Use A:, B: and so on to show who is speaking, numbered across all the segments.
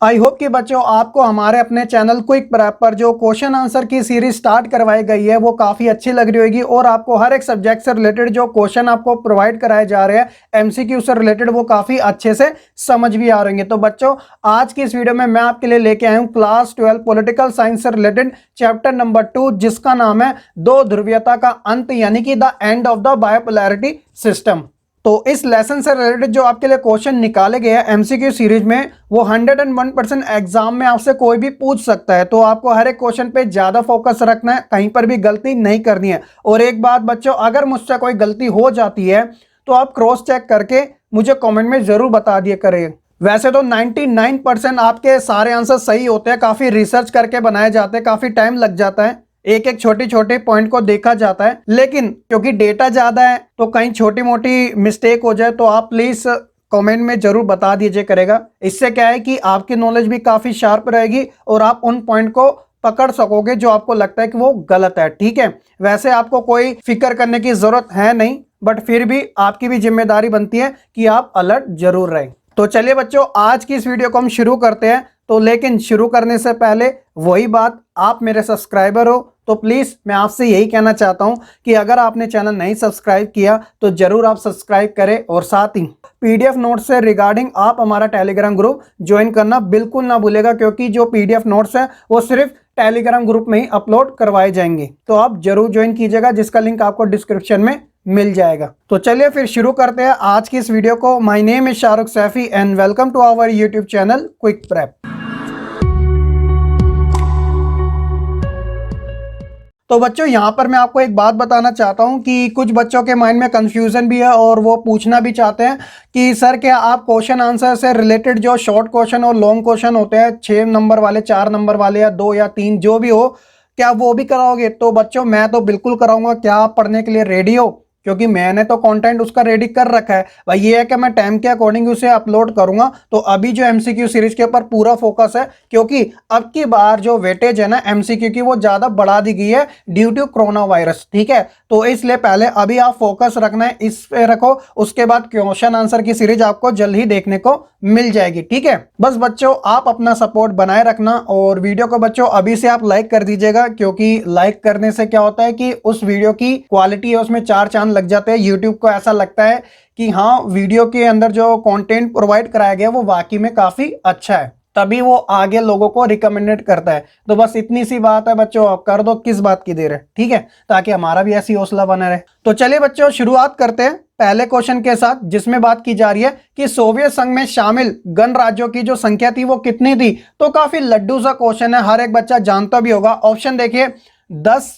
A: I hope कि बच्चों आपको हमारे अपने चैनल क्विक प्रेप पर जो क्वेश्चन आंसर की सीरीज स्टार्ट करवाई गई है वो काफ़ी अच्छी लग रही होगी और आपको हर एक सब्जेक्ट से रिलेटेड जो क्वेश्चन आपको प्रोवाइड कराए जा रहे हैं एमसीक्यू से रिलेटेड वो काफ़ी अच्छे से समझ भी आ रहे हैं। तो बच्चों आज की इस वीडियो में मैं आपके लिए लेके आया हूँ क्लास 12 पॉलिटिकल साइंस से रिलेटेड चैप्टर नंबर 2 जिसका नाम है दो ध्रुवीयता का अंत यानी कि the end of the bipolarity system. तो इस लेसन से रिलेटेड जो आपके लिए क्वेश्चन निकाले गए हैं एमसीक्यू सीरीज में वो 101% एग्जाम में आपसे कोई भी पूछ सकता है। तो आपको हर एक क्वेश्चन पे ज्यादा फोकस रखना है, कहीं पर भी गलती नहीं करनी है। और एक बात बच्चों, अगर मुझसे कोई गलती हो जाती है तो आप क्रॉस चेक करके मुझे कॉमेंट में जरूर बता दिया करें। वैसे तो 99% आपके सारे आंसर सही होते हैं, काफी रिसर्च करके बनाए जाते हैं, काफी टाइम लग जाता है, एक एक छोटे छोटे पॉइंट को देखा जाता है, लेकिन क्योंकि डेटा ज्यादा है तो कहीं छोटी मोटी मिस्टेक हो जाए तो आप प्लीज कमेंट में जरूर बता दीजिए करेगा। इससे क्या है कि आपकी नॉलेज भी काफी शार्प रहेगी और आप उन पॉइंट को पकड़ सकोगे जो आपको लगता है कि वो गलत है। ठीक है, वैसे आपको कोई फिक्र करने की जरूरत है नहीं, बट फिर भी आपकी भी जिम्मेदारी बनती है कि आप अलर्ट जरूर रहें। तो चलिए बच्चों आज की इस वीडियो को हम शुरू करते हैं। तो लेकिन शुरू करने से पहले वही बात, आप मेरे सब्सक्राइबर हो तो प्लीज़ मैं आपसे यही कहना चाहता हूं कि अगर आपने चैनल नहीं सब्सक्राइब किया तो जरूर आप सब्सक्राइब करें और साथ ही पीडीएफ नोट्स से रिगार्डिंग आप हमारा टेलीग्राम ग्रुप ज्वाइन करना बिल्कुल ना भूलेगा, क्योंकि जो पीडीएफ नोट्स है वो सिर्फ टेलीग्राम ग्रुप में ही अपलोड करवाए जाएंगे। तो आप जरूर ज्वाइन कीजिएगा, जिसका लिंक आपको डिस्क्रिप्शन में मिल जाएगा। तो चलिए फिर शुरू करते हैं आज की इस वीडियो को। My name is Shahrukh Saifi and welcome to our YouTube channel quick prep. तो बच्चों यहाँ पर मैं आपको एक बात बताना चाहता हूँ कि कुछ बच्चों के माइंड में कंफ्यूजन भी है और वो पूछना भी चाहते हैं कि सर क्या आप क्वेश्चन आंसर से रिलेटेड जो शॉर्ट क्वेश्चन और लॉन्ग क्वेश्चन होते हैं 6 नंबर वाले, 4 नंबर वाले या 2 या 3 जो भी हो, क्या वो भी कराओगे? तो बच्चों मैं तो बिल्कुल कराऊंगा। क्या आप पढ़ने के लिए रेडी हो? क्योंकि मैंने तो कंटेंट उसका रेडी कर रखा है भाई। ये है कि मैं टाइम के अकॉर्डिंग उसे अपलोड करूंगा। तो अभी जो एमसीक्यू सीरीज के ऊपर पूरा फोकस है, क्योंकि अब की बार जो वेटेज है ना एमसीक्यू की वो ज्यादा बढ़ा दी गई है ड्यू टू कोरोना वायरस। ठीक है, तो इसलिए पहले अभी आप फोकस रखना है, इस पे रखो। उसके बाद क्वेश्चन आंसर की सीरीज आपको जल्द ही देखने को मिल जाएगी। ठीक है, बस बच्चों आप अपना सपोर्ट बनाए रखना और वीडियो को बच्चों अभी से आप लाइक कर दीजिएगा, क्योंकि लाइक करने से क्या होता है कि उस वीडियो की क्वालिटी है उसमें 4 चांद लग जाते हैं। यूट्यूब को ऐसा लगता है कि हाँ वीडियो के अंदर जो कंटेंट प्रोवाइड कराया गया वो वाकई में काफी अच्छा है, तभी वो आगे लोगों को रिकमेंडेड करता है। तो बस इतनी सी बात है बच्चों, आप कर दो, किस बात की देर है। ठीक है, ताकि हमारा भी ऐसी हौसला बना रहे। तो चलिए बच्चों शुरुआत करते हैं पहले क्वेश्चन के साथ, जिसमें बात की जा रही है कि सोवियत संघ में शामिल गणराज्यों की जो संख्या थी वो कितनी थी। तो काफी लड्डू सा क्वेश्चन है, हर एक बच्चा जानता भी होगा। ऑप्शन देखिए 10,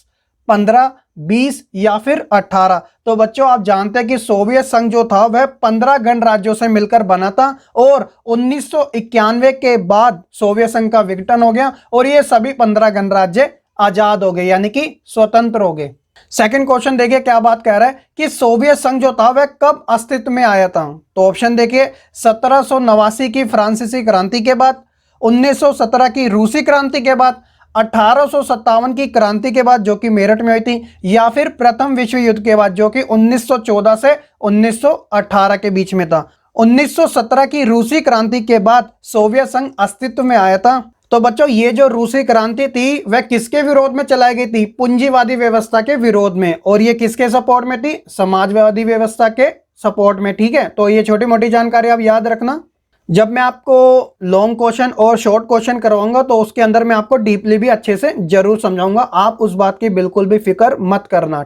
A: 15, 20 या फिर 18। तो बच्चों आप जानते हैं कि सोवियत संघ जो था वह 15 गणराज्यों से मिलकर बना था और 1991 के बाद सोवियत संघ का विघटन हो गया और ये सभी 15 गणराज्य आजाद हो गए, यानी कि स्वतंत्र हो गए। सेकंड क्वेश्चन देखिए क्या बात कह रहा है कि सोवियत संघ जो था वह कब अस्तित्व में आया था। तो ऑप्शन देखिए 1789 की फ्रांसीसी क्रांति के बाद, 1917 की रूसी क्रांति के बाद, 1857 की क्रांति के बाद जो कि मेरठ में हुई थी, या फिर प्रथम विश्व युद्ध के बाद जो कि 1914 से 1918 के बीच में था। 1917 की रूसी क्रांति के बाद सोवियत संघ अस्तित्व में आया था। तो बच्चों ये जो रूसी क्रांति थी वह किसके विरोध में चलाई गई थी? पूंजीवादी व्यवस्था के विरोध में। और ये किसके सपोर्ट में थी? समाजवादी व्यवस्था के सपोर्ट में। ठीक है, तो ये छोटी मोटी जानकारी आप याद रखना। जब मैं आपको लॉन्ग क्वेश्चन और शॉर्ट क्वेश्चन करवाऊंगा तो उसके अंदर मैं आपको डीपली भी अच्छे से जरूर समझाऊंगा, आप उस बात की बिल्कुल भी फिक्र मत करना।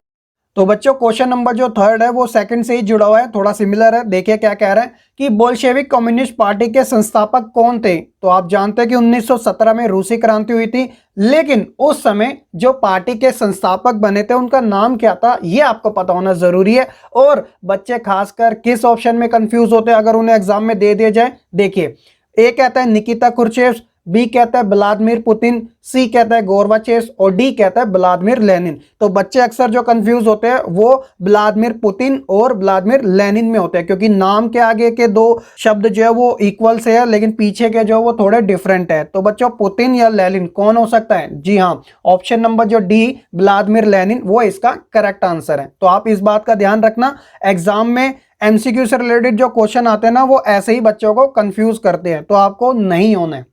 A: तो बच्चों क्वेश्चन नंबर जो थर्ड है वो सेकंड से ही जुड़ा हुआ है, थोड़ा सिमिलर है। देखिए क्या कह रहा है कि बोल्शेविक कम्युनिस्ट पार्टी के संस्थापक कौन थे। तो आप जानते हैं कि 1917 में रूसी क्रांति हुई थी, लेकिन उस समय जो पार्टी के संस्थापक बने थे उनका नाम क्या था ये आपको पता होना जरूरी है। और बच्चे खासकर किस ऑप्शन में कंफ्यूज होते हैं अगर उन्हें एग्जाम में दे दिया जाए। देखिए ए कहता है निकिता क्रुश्चेव, बी कहता है व्लादिमीर पुतिन, सी कहता है गोरबाचेव और डी कहता है व्लादिमीर लेनिन। तो बच्चे अक्सर जो कंफ्यूज होते हैं वो व्लादिमीर पुतिन और व्लादिमीर लेनिन में होते हैं, क्योंकि नाम के आगे के 2 शब्द जो है वो इक्वल से है लेकिन पीछे के जो वो थोड़े डिफरेंट है। तो बच्चों पुतिन या लेनिन कौन हो सकता है? जी हाँ, ऑप्शन नंबर जो डी व्लादिमीर लेनिन वो इसका करेक्ट आंसर है। तो आप इस बात का ध्यान रखना, एग्जाम में एमसीक्यू से रिलेटेड जो क्वेश्चन आते हैं ना वो ऐसे ही बच्चों को कंफ्यूज करते हैं, तो आपको नहीं होना है।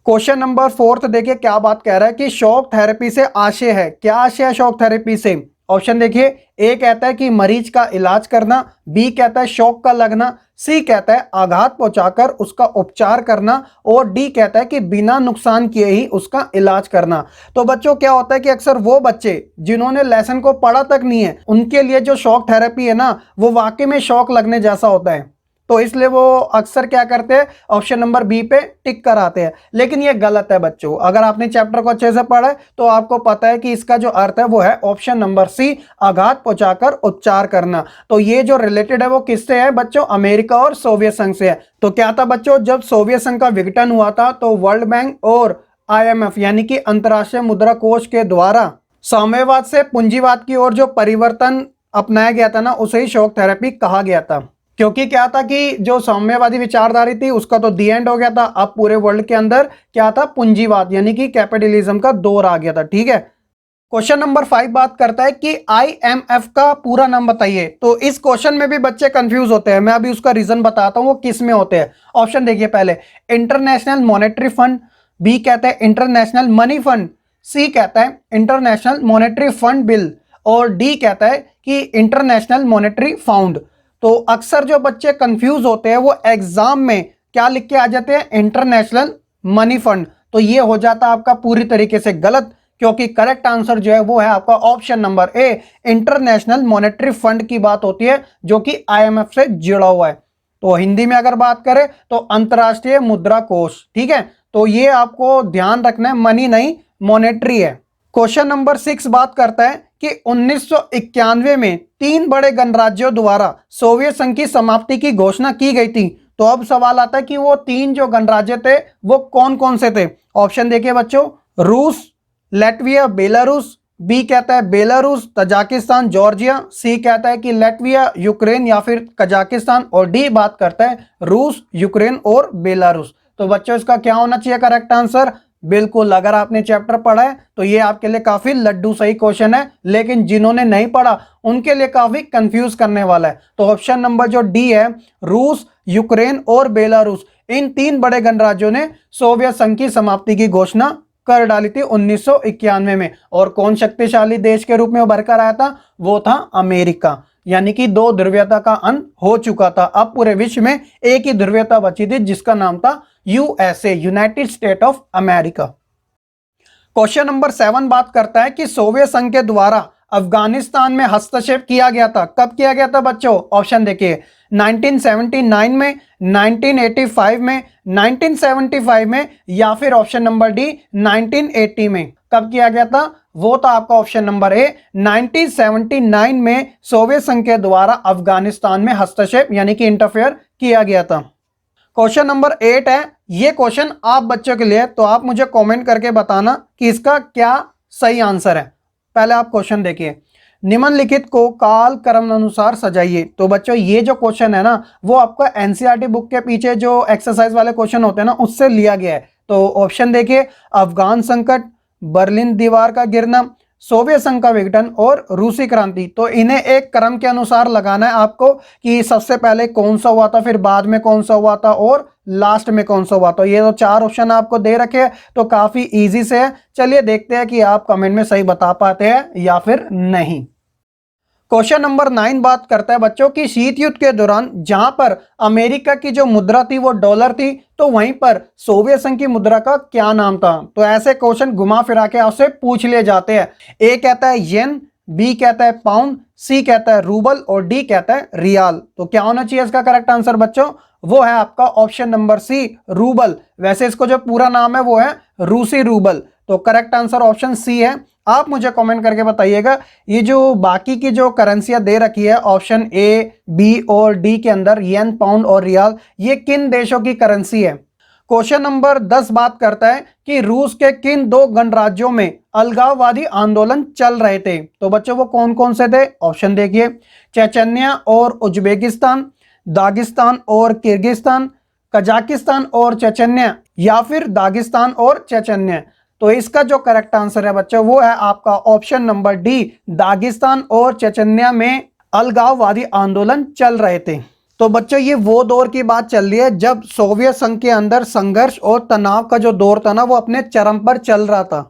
A: क्वेश्चन नंबर 4 देखिए क्या बात कह रहा है कि शॉक थेरेपी से आशय है। क्या आशय है शॉक थेरेपी से? ऑप्शन देखिए, ए कहता है कि मरीज का इलाज करना, बी कहता है शॉक का लगना, सी कहता है आघात पहुंचाकर उसका उपचार करना और डी कहता है कि बिना नुकसान किए ही उसका इलाज करना। तो बच्चों क्या होता है कि अक्सर वो बच्चे जिन्होंने लेसन को पढ़ा तक नहीं है उनके लिए जो शॉक थेरेपी है ना वो वाकई में शॉक लगने जैसा होता है, तो इसलिए वो अक्सर क्या करते हैं ऑप्शन नंबर बी पे टिक कराते हैं। लेकिन ये गलत है बच्चों। अगर आपने चैप्टर को अच्छे से पढ़ा है तो आपको पता है कि इसका जो अर्थ है वो है ऑप्शन नंबर सी, आघात पहुंचाकर उपचार करना। तो ये जो रिलेटेड है वो किससे है बच्चों? अमेरिका और सोवियत संघ से है। तो क्या था बच्चों, जब सोवियत संघ का विघटन हुआ था तो वर्ल्ड बैंक और IMF यानी कि अंतर्राष्ट्रीय मुद्रा कोष के द्वारा साम्यवाद से पूंजीवाद की ओर जो परिवर्तन अपनाया गया था ना उसे ही शॉक थेरेपी कहा गया था। क्योंकि क्या था कि जो साम्यवादी विचारधारा थी उसका तो दी एंड हो गया था। अब पूरे वर्ल्ड के अंदर क्या था? पूंजीवाद यानी कि कैपिटलिज्म का दौर आ गया था। ठीक है। क्वेश्चन नंबर 5 बात करता है कि IMF का पूरा नाम बताइए। तो इस क्वेश्चन में भी बच्चे कंफ्यूज होते हैं, मैं अभी उसका रीजन बताता हूं वो किस में होते हैं। ऑप्शन देखिए, पहले इंटरनेशनल मॉनेटरी फंड, बी कहता है इंटरनेशनल मनी फंड, सी कहता है इंटरनेशनल मॉनेटरी फंड बिल और डी कहता है कि इंटरनेशनल मॉनेटरी फाउंड। तो अक्सर जो बच्चे कंफ्यूज होते हैं वो एग्जाम में क्या लिख के आ जाते हैं? International money fund. तो ये हो जाता है आपका पूरी तरीके से गलत, क्योंकि करेक्ट आंसर जो है वो है आपका option number A, international monetary fund की बात होती है जो कि IMF से जुड़ा हुआ है। तो हिंदी में अगर बात करें तो अंतरराष्ट्रीय मुद्रा कोष। ठीक है, तो ये आपको ध्यान रखना है, मनी नहीं मॉनेटरी है। क्वेश्चन नंबर 6 बात करता है कि 1991 में 3 बड़े गणराज्यों द्वारा सोवियत संघ की समाप्ति की घोषणा की गई थी। तो अब सवाल आता है कि वो 3 जो गणराज्य थे वो कौन कौन से थे? ऑप्शन देखिए बच्चों, रूस, लैटविया, बेलारूस, बी कहता है बेलारूस, तजाकिस्तान, जॉर्जिया, सी कहता है कि लैटविया, यूक्रेन या फिर कजाकिस्तान और डी बात करता है रूस, यूक्रेन और बेलारूस। तो बच्चों इसका क्या होना चाहिए करेक्ट आंसर? बिल्कुल, अगर आपने चैप्टर पढ़ा है तो ये आपके लिए काफी लड्डू सही क्वेश्चन है, लेकिन जिन्होंने नहीं पढ़ा उनके लिए काफी कंफ्यूज करने वाला है। तो ऑप्शन नंबर जो डी है, रूस, यूक्रेन और बेलारूस, इन 3 बड़े गणराज्यों ने सोवियत संघ की समाप्ति की घोषणा कर डाली थी 1991 में। और कौन शक्तिशाली देश के रूप में उभर कर आया था? वो था अमेरिका। यानी कि 2 ध्रुवीयता का अंत हो चुका था, अब पूरे विश्व में एक ही ध्रुवीयता बची थी जिसका नाम था USA, United state of America. Question number 7 बात करता है कि सोवियत संघ के द्वारा अफगानिस्तान में हस्तक्षेप किया गया था। कब किया गया था बच्चों? ऑप्शन देखिए, 1979 में, 1985 में, 1975 में या फिर ऑप्शन नंबर डी 1980 में। कब किया गया था? वो था आपका ऑप्शन नंबर ए, 1979 में सोवियत संघ के द्वारा अफगानिस्तान में हस्तक्षेप यानी कि इंटरफेयर किया गया था। क्वेश्चन नंबर 8 है, ये क्वेश्चन आप बच्चों के लिए, तो आप मुझे कमेंट करके बताना कि इसका क्या सही आंसर है। पहले आप क्वेश्चन देखिए, निम्नलिखित को काल क्रम अनुसार सजाइए। तो बच्चों ये जो क्वेश्चन है ना वो आपका NCERT बुक के पीछे जो एक्सरसाइज वाले क्वेश्चन होते हैं ना उससे लिया गया है। तो ऑप्शन देखिए, अफगान संकट, बर्लिन दीवार का गिरना, सोवियत संघ का विघटन और रूसी क्रांति। तो इन्हें एक क्रम के अनुसार लगाना है आपको कि सबसे पहले कौन सा हुआ था, फिर बाद में कौन सा हुआ था और लास्ट में कौन सा हुआ। तो ये तो 4 ऑप्शन आपको दे रखे हैं, तो काफी इजी से है। चलिए देखते हैं कि आप कमेंट में सही बता पाते हैं या फिर नहीं। क्वेश्चन नंबर 9 बात करता है बच्चों की शीत युद्ध के दौरान जहां पर अमेरिका की जो मुद्रा थी वो डॉलर थी, तो वहीं पर सोवियत संघ की मुद्रा का क्या नाम था? तो ऐसे क्वेश्चन घुमा फिरा के आपसे पूछ लिए जाते हैं। ए कहता है येन, बी कहता है पाउंड, सी कहता है रूबल और डी कहता है रियाल। तो क्या होना चाहिए इसका करेक्ट आंसर बच्चों? वो है आपका ऑप्शन नंबर सी, रूबल। वैसे इसको जो पूरा नाम है वो है रूसी रूबल। तो करेक्ट आंसर ऑप्शन सी है। आप मुझे कमेंट करके बताइएगा ये जो बाकी की जो करेंसियां दे रखी है ऑप्शन ए, बी और डी के अंदर, येन, पाउंड और रियाल, ये किन देशों की करेंसी है। क्वेश्चन नंबर 10 बात करता है कि रूस के किन 2 गणराज्यों में अलगाववादी आंदोलन चल रहे थे। तो बच्चों वो कौन कौन से थे? ऑप्शन देखिए, चेचन्या और उज्बेकिस्तान, दागिस्तान और किर्गिस्तान, कजाकिस्तान और चेचन्या या फिर दागिस्तान और चेचन्या। तो इसका जो करेक्ट आंसर है बच्चों वो है आपका ऑप्शन नंबर डी, दागिस्तान और चेचन्या में अलगाववादी आंदोलन चल रहे थे। तो बच्चों ये वो दौर की बात चल रही है जब सोवियत संघ के अंदर संघर्ष और तनाव का जो दौर था ना वो अपने चरम पर चल रहा था।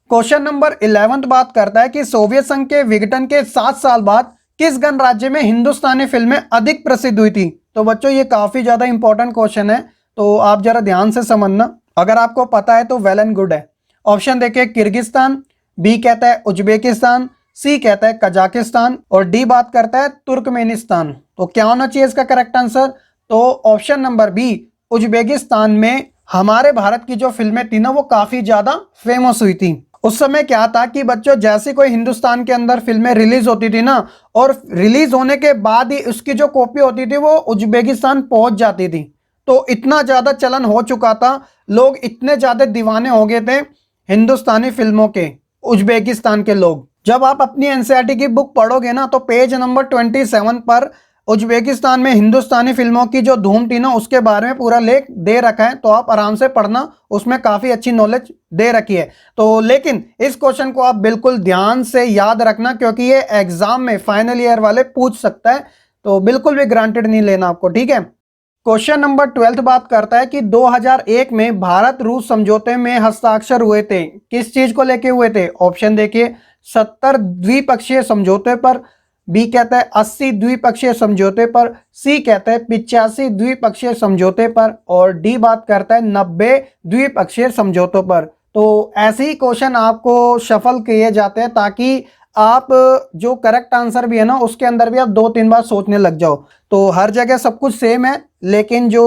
A: क्वेश्चन नंबर 11 बात करता है कि सोवियत संघ के विघटन के 7 साल बाद किस गणराज्य में हिंदुस्तानी फिल्में अधिक प्रसिद्ध हुई थी। तो बच्चों ये काफी ज्यादा इंपॉर्टेंट क्वेश्चन है, तो आप जरा ध्यान से समझना, अगर आपको पता है तो वेल एंड गुड है। ऑप्शन देखिए, किर्गिस्तान, बी कहता है उज्बेकिस्तान, सी कहता है कजाकिस्तान और डी बात करता है तुर्कमेनिस्तान। तो क्या होना चाहिए इसका करेक्ट आंसर? तो ऑप्शन नंबर बी, उज्बेकिस्तान में हमारे भारत की जो फिल्में थी ना वो काफी ज्यादा फेमस हुई थी। उस समय क्या था कि बच्चों जैसे कोई हिंदुस्तान के अंदर फिल्में रिलीज होती थी ना, और रिलीज होने के बाद ही उसकी जो कॉपी होती थी वो उज्बेकिस्तान पहुंच जाती थी। तो इतना ज्यादा चलन हो चुका था, लोग इतने ज्यादा दीवाने हो गए थे हिंदुस्तानी फिल्मों के, उज्बेकिस्तान के लोग। जब आप अपनी एनसीईआरटी की बुक पढ़ोगे ना तो पेज नंबर 27 पर उज्बेकिस्तान में हिंदुस्तानी फिल्मों की जो धूम थी ना उसके बारे में पूरा लेख दे रखा है, तो आप आराम से पढ़ना, उसमें काफ़ी अच्छी नॉलेज दे रखी है। तो लेकिन इस क्वेश्चन को आप बिल्कुल ध्यान से याद रखना क्योंकि ये एग्जाम में फाइनल ईयर वाले पूछ सकता है, तो बिल्कुल भी ग्रांटेड नहीं लेना आपको, ठीक है। क्वेश्चन नंबर 12 बात करता है कि 2001 में भारत रूस समझौते में हस्ताक्षर हुए थे, किस चीज को लेके हुए थे? ऑप्शन देखिए, 70 द्विपक्षीय समझौते पर, बी कहता है 80 द्विपक्षीय समझौते पर, सी कहता है 85 द्विपक्षीय समझौते पर और डी बात करता है 90 द्विपक्षीय समझौतों पर। तो ऐसे ही क्वेश्चन आपको शफल किए जाते हैं ताकि आप जो करेक्ट आंसर भी है ना उसके अंदर भी आप 2-3 बार सोचने लग जाओ। तो हर जगह सब कुछ सेम है लेकिन जो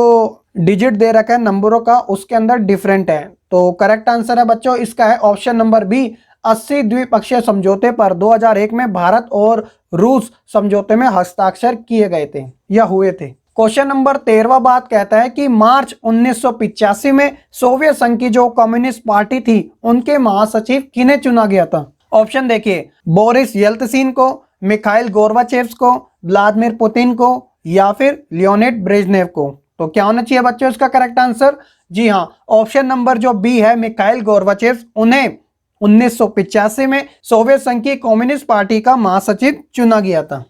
A: डिजिट दे रखा है नंबरों का उसके अंदर डिफरेंट है। तो करेक्ट आंसर है बच्चों इसका है ऑप्शन नंबर बी, 80 द्विपक्षीय समझौते पर 2001 में भारत और रूस समझौते में हस्ताक्षर किए गए थे या हुए थे। क्वेश्चन नंबर 13 बात कहता है कि मार्च 1985 में सोवियत संघ की जो कम्युनिस्ट पार्टी थी उनके महासचिव किन्हें चुना गया था? ऑप्शन देखिए, बोरिस येल्त्सिन को, मिखाइल गोर्बाचेव को, व्लादिमीर पुतिन को या फिर लियोनिड ब्रेजनेव को। तो क्या होना चाहिए बच्चों इसका करेक्ट आंसर? जी हाँ, ऑप्शन नंबर जो बी है मिखाइल गोर्बाचेव, उन्हें 1985 में सोवियत संघ की कम्युनिस्ट पार्टी का महासचिव चुना गया था।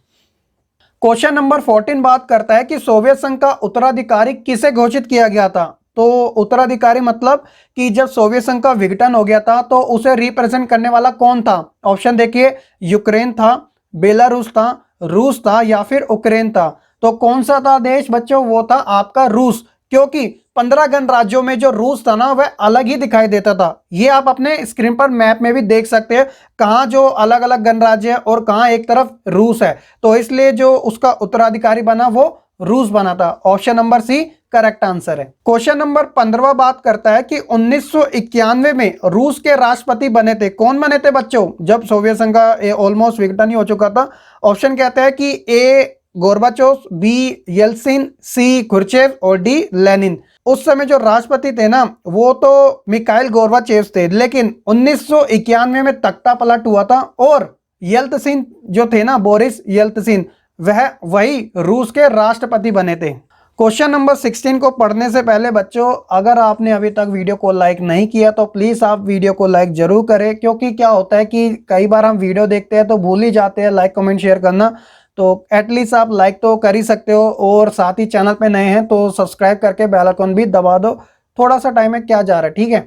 A: क्वेश्चन नंबर 14 बात करता है कि सोवियत संघ का उत्तराधिकारी किसे घोषित किया गया था? तो उत्तराधिकारी मतलब कि जब सोवियत संघ का विघटन हो गया था तो उसे रिप्रेजेंट करने वाला कौन था? ऑप्शन देखिए, यूक्रेन था, बेलारूस था, रूस था या फिर उक्रेन था। तो कौन सा था देश बच्चों? वो था आपका रूस, क्योंकि 15 गणराज्यों में जो रूस था ना वह अलग ही दिखाई देता था। ये आप अपने स्क्रीन पर मैप में भी देख सकते हैं कहाँ जो अलग अलग गणराज्य है और कहाँ एक तरफ रूस है, तो इसलिए जो उसका उत्तराधिकारी बना वो रूस बना था। Option number C correct answer है। क्वेश्चन नंबर 15 बात करता है कि 1991 में रूस के राष्ट्रपति बने थे, कौन बने थे बच्चों जब सोवियत संघ का ऑलमोस्ट विघटन ही हो चुका था? ऑप्शन कहता है कि ए गोर्बाचोव, बी येल्सिन, सी खुर्चेव और डी लेनिन। उस समय जो राष्ट्रपति थे ना वो तो मिखाइल गोर्बाचेव थे, लेकिन 1991 में तख्ता पलट हुआ था और येल्त्सिन जो थे ना, बोरिस येल्त्सिन, वह वही रूस के राष्ट्रपति बने थे। क्वेश्चन नंबर 16 को पढ़ने से पहले बच्चों अगर आपने अभी तक वीडियो को लाइक नहीं किया तो प्लीज़ आप वीडियो को लाइक जरूर करें, क्योंकि क्या होता है कि कई बार हम वीडियो देखते हैं तो भूल ही जाते हैं लाइक कमेंट शेयर करना, तो एटलीस्ट आप लाइक तो कर ही सकते हो और साथ ही चैनल पे नए हैं तो सब्सक्राइब करके बेल आइकन भी दबा दो। थोड़ा सा टाइम है क्या जा रहा है, ठीक है।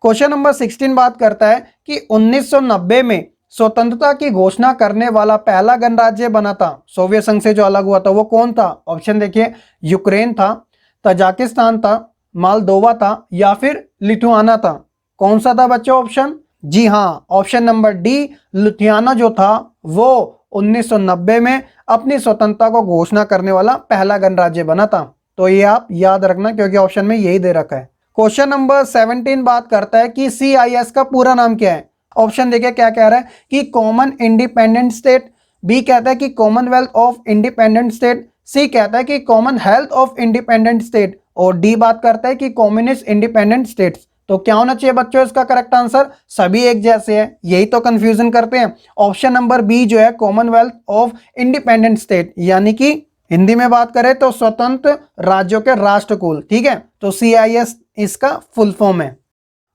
A: क्वेश्चन नंबर 16 बात करता है कि 1990 में स्वतंत्रता की घोषणा करने वाला पहला गणराज्य बना था सोवियत संघ से जो अलग हुआ था वो कौन था? ऑप्शन देखिए, यूक्रेन था, तजाकिस्तान था, मालदोवा था या फिर लिथुआना था। कौन सा था बच्चों ऑप्शन? जी हाँ, ऑप्शन नंबर डी लिथुआना जो था वो 1990 में अपनी स्वतंत्रता को घोषणा करने वाला पहला गणराज्य बना था। तो ये आप याद रखना क्योंकि ऑप्शन में यही दे रखा है। क्वेश्चन नंबर 17 बात करता है कि CIS का पूरा नाम क्या है? ऑप्शन देखिए क्या कह रहा है कि कॉमन इंडिपेंडेंट स्टेट, बी कहता है कि कॉमनवेल्थ ऑफ इंडिपेंडेंट स्टेट, सी कहता है कि common health of independent state और डी बात करता है कि कम्युनिस्ट इंडिपेंडेंट स्टेट्स। तो क्या होना चाहिए बच्चों इसका करेक्ट आंसर? सभी एक जैसे हैं, यही तो कंफ्यूजन करते हैं। ऑप्शन नंबर बी जो है कॉमनवेल्थ ऑफ इंडिपेंडेंट स्टेट, यानी कि हिंदी में बात करें तो स्वतंत्र राज्यों के राष्ट्रकुल, ठीक है। तो CIS इसका फुल फॉर्म है।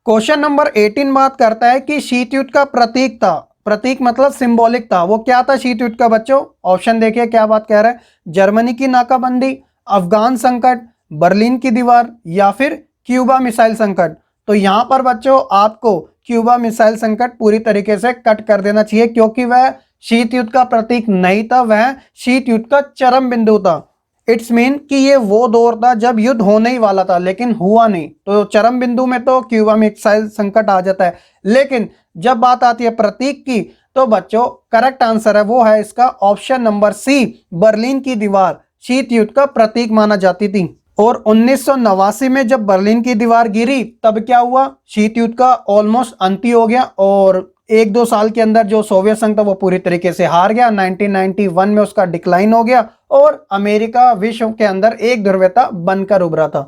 A: क्वेश्चन नंबर 18 बात करता है कि शीत युद्ध का प्रतीक था प्रतीक मतलब सिंबॉलिक था, वो क्या था शीत युद्ध का बच्चों? ऑप्शन देखिए क्या बात कह रहा है, जर्मनी की नाकाबंदी, अफगान संकट, बर्लिन की दीवार या फिर क्यूबा मिसाइल संकट। तो यहां पर बच्चों आपको क्यूबा मिसाइल संकट पूरी तरीके से कट कर देना चाहिए, क्योंकि वह शीत युद्ध का प्रतीक नहीं था, वह शीत युद्ध का चरम बिंदु था। इट्स मीन कि ये वो दौर था जब युद्ध होने ही वाला था लेकिन हुआ नहीं, तो चरम बिंदु में तो क्यूबा मिसाइल संकट आ जाता है। लेकिन जब बात आती है प्रतीक की, तो बच्चों करेक्ट आंसर है वो है इसका ऑप्शन नंबर सी, बर्लिन की दीवार शीत युद्ध का प्रतीक माना जाती थी। और 1989 में जब बर्लिन की दीवार गिरी तब क्या हुआ, शीत युद्ध का ऑलमोस्ट अंत ही हो गया, और 1-2 साल के अंदर जो सोवियत संघ था वो पूरी तरीके से हार गया। 1991 में उसका डिक्लाइन हो गया और अमेरिका विश्व के अंदर एक ध्रुवता बनकर उभरा था।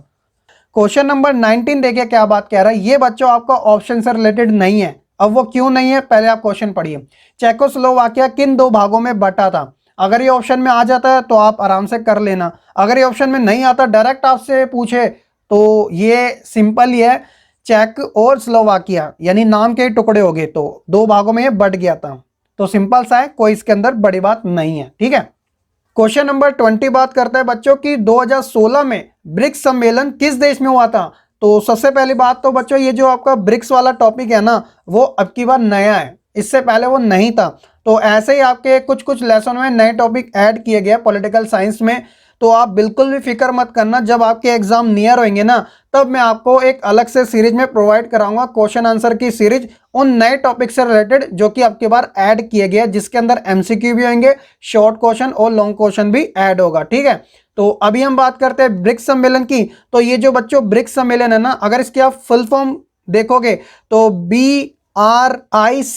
A: क्वेश्चन नंबर 19 देखिए क्या बात कह रहा है, ये बच्चों आपका ऑप्शन से रिलेटेड नहीं है। अब वो क्यों नहीं है, पहले आप क्वेश्चन पढ़िए। चेकोस्लोवाकिया किन 2 भागों में बटा था? अगर ये ऑप्शन में आ जाता है तो आप आराम से कर लेना, अगर ये ऑप्शन में नहीं आता, डायरेक्ट आपसे पूछे तो ये सिंपल ही है, चेक और स्लोवाकिया यानी नाम के टुकड़े हो गए तो 2 भागों में ये बट गया था। तो सिंपल सा है, कोई इसके अंदर बड़ी बात नहीं है, ठीक है। क्वेश्चन नंबर 20 बात करता है बच्चों की 2016 में ब्रिक्स सम्मेलन किस देश में हुआ था? तो सबसे पहली बात तो बच्चों ये जो आपका ब्रिक्स वाला टॉपिक है ना, वो अब की बार नया है, इससे पहले वो नहीं था। तो ऐसे ही आपके कुछ कुछ लेसन में नए टॉपिक ऐड किए गए पॉलिटिकल साइंस में। तो आप बिल्कुल भी फिक्र मत करना, जब आपके एग्जाम नियर होंगे ना तब मैं आपको एक अलग से सीरीज में प्रोवाइड कराऊंगा, क्वेश्चन आंसर की सीरीज उन नए टॉपिक से रिलेटेड जो कि आपके बार ऐड किए गए, जिसके अंदर एमसीक्यू भी होंगे, शॉर्ट क्वेश्चन और लॉन्ग क्वेश्चन भी ऐड होगा, ठीक है। तो अभी हम बात करते हैं ब्रिक्स सम्मेलन की। तो ये जो बच्चों ब्रिक्स सम्मेलन है ना, अगर इसकी आप फुल फॉर्म देखोगे तो BRICS,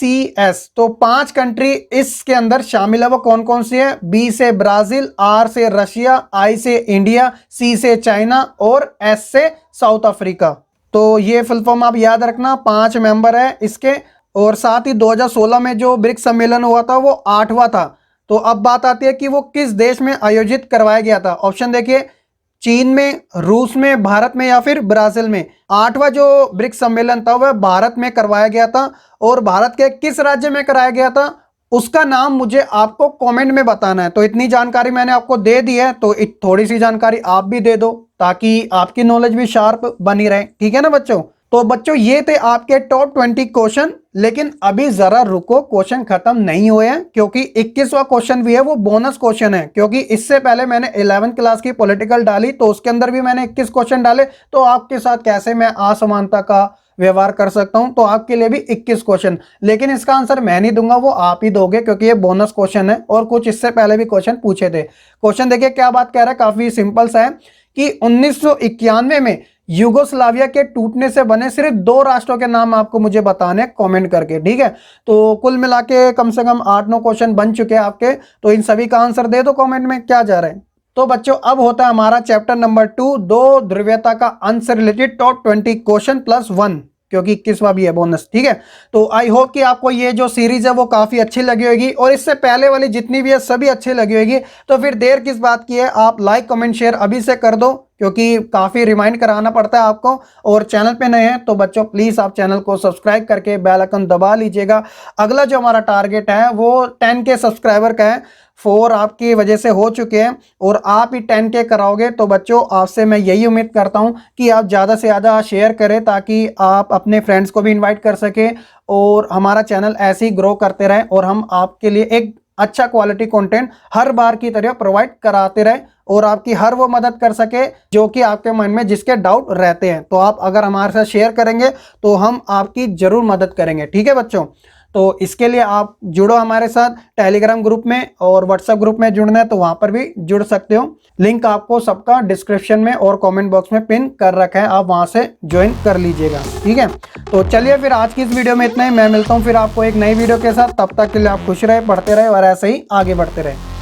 A: तो 5 कंट्री इसके अंदर शामिल है। वो कौन कौन सी है? B से ब्राजील, R से रशिया, I से इंडिया, C से चाइना और S से साउथ अफ्रीका। तो ये फुल फॉर्म आप याद रखना, 5 मेंबर है इसके। और साथ ही 2016 में जो ब्रिक्स सम्मेलन हुआ था वो 8वां था। तो अब बात आती है कि वो किस देश में आयोजित करवाया गया था। ऑप्शन देखिए, चीन में, रूस में, भारत में या फिर ब्राजील में। 8वां जो ब्रिक्स सम्मेलन था वह भारत में करवाया गया था। और भारत के किस राज्य में कराया गया था उसका नाम मुझे आपको कमेंट में बताना है। तो इतनी जानकारी मैंने आपको दे दी है, तो थोड़ी सी जानकारी आप भी दे दो ताकि आपकी नॉलेज भी शार्प बनी रहे, ठीक है ना बच्चों। तो बच्चों ये थे आपके टॉप 20 क्वेश्चन, लेकिन अभी जरा रुको, क्वेश्चन खत्म नहीं हुए हैं, क्योंकि 21वां क्वेश्चन भी है, वो बोनस क्वेश्चन है। क्योंकि इससे पहले मैंने 11th क्लास की पॉलिटिकल डाली तो उसके अंदर भी मैंने 21 क्वेश्चन डाले। तो आपके साथ कैसे मैं असमानता का व्यवहार कर सकता हूं, तो आपके लिए भी 21 क्वेश्चन, लेकिन इसका आंसर मैं नहीं दूंगा, वो आप ही दोगे, क्योंकि ये बोनस क्वेश्चन है और कुछ इससे पहले भी क्वेश्चन पूछे थे। क्वेश्चन देखिए क्या बात कह रहा है, काफी सिंपल सा है कि 1991 में यूगोस्लाविया के टूटने से बने सिर्फ 2 राष्ट्रों के नाम आपको मुझे बताने कमेंट करके, ठीक है। तो कुल मिला के कम से कम 8-9 क्वेश्चन बन चुके हैं आपके, तो इन सभी का आंसर दे दो कमेंट में, क्या जा रहा है। तो बच्चों अब होता है हमारा चैप्टर नंबर 2, 2 ध्रुवीयता का अंत से रिलेटेड टॉप 20 क्वेश्चन +1, क्योंकि 21वां भी है बोनस, ठीक है। तो आई होप कि आपको ये जो सीरीज है वो काफी अच्छी लगी होगी, और इससे पहले वाली जितनी भी है सभी अच्छी लगी होगी। तो फिर देर किस बात की है, आप लाइक कमेंट शेयर अभी से कर दो, क्योंकि काफी रिमाइंड कराना पड़ता है आपको। और चैनल पे नए हैं तो बच्चों प्लीज आप चैनल को सब्सक्राइब करके बेल आइकन दबा लीजिएगा। अगला जो हमारा टारगेट है वो 10K सब्सक्राइबर का है, 4 आपकी वजह से हो चुके हैं, और आप ही 10K कराओगे। तो बच्चों आपसे मैं यही उम्मीद करता हूं कि आप ज़्यादा से ज़्यादा शेयर करें, ताकि आप अपने फ्रेंड्स को भी इनवाइट कर सके और हमारा चैनल ऐसे ही ग्रो करते रहें, और हम आपके लिए एक अच्छा क्वालिटी कंटेंट हर बार की तरह प्रोवाइड कराते रहे, और आपकी हर वो मदद कर सके जो कि आपके मन में जिसके डाउट रहते हैं। तो आप अगर हमारे साथ शेयर करेंगे तो हम आपकी जरूर मदद करेंगे, ठीक है बच्चों। तो इसके लिए आप जुड़ो हमारे साथ टेलीग्राम ग्रुप में, और व्हाट्सएप ग्रुप में जुड़ना है तो वहां पर भी जुड़ सकते हो। लिंक आपको सबका डिस्क्रिप्शन में और कमेंट बॉक्स में पिन कर रखा है, आप वहां से ज्वाइन कर लीजिएगा, ठीक है। तो चलिए फिर आज की इस वीडियो में इतना ही, मैं मिलता हूं फिर आपको एक नई वीडियो के साथ। तब तक के लिए आप खुश रहे, पढ़ते रहे और ऐसे ही आगे बढ़ते रहे।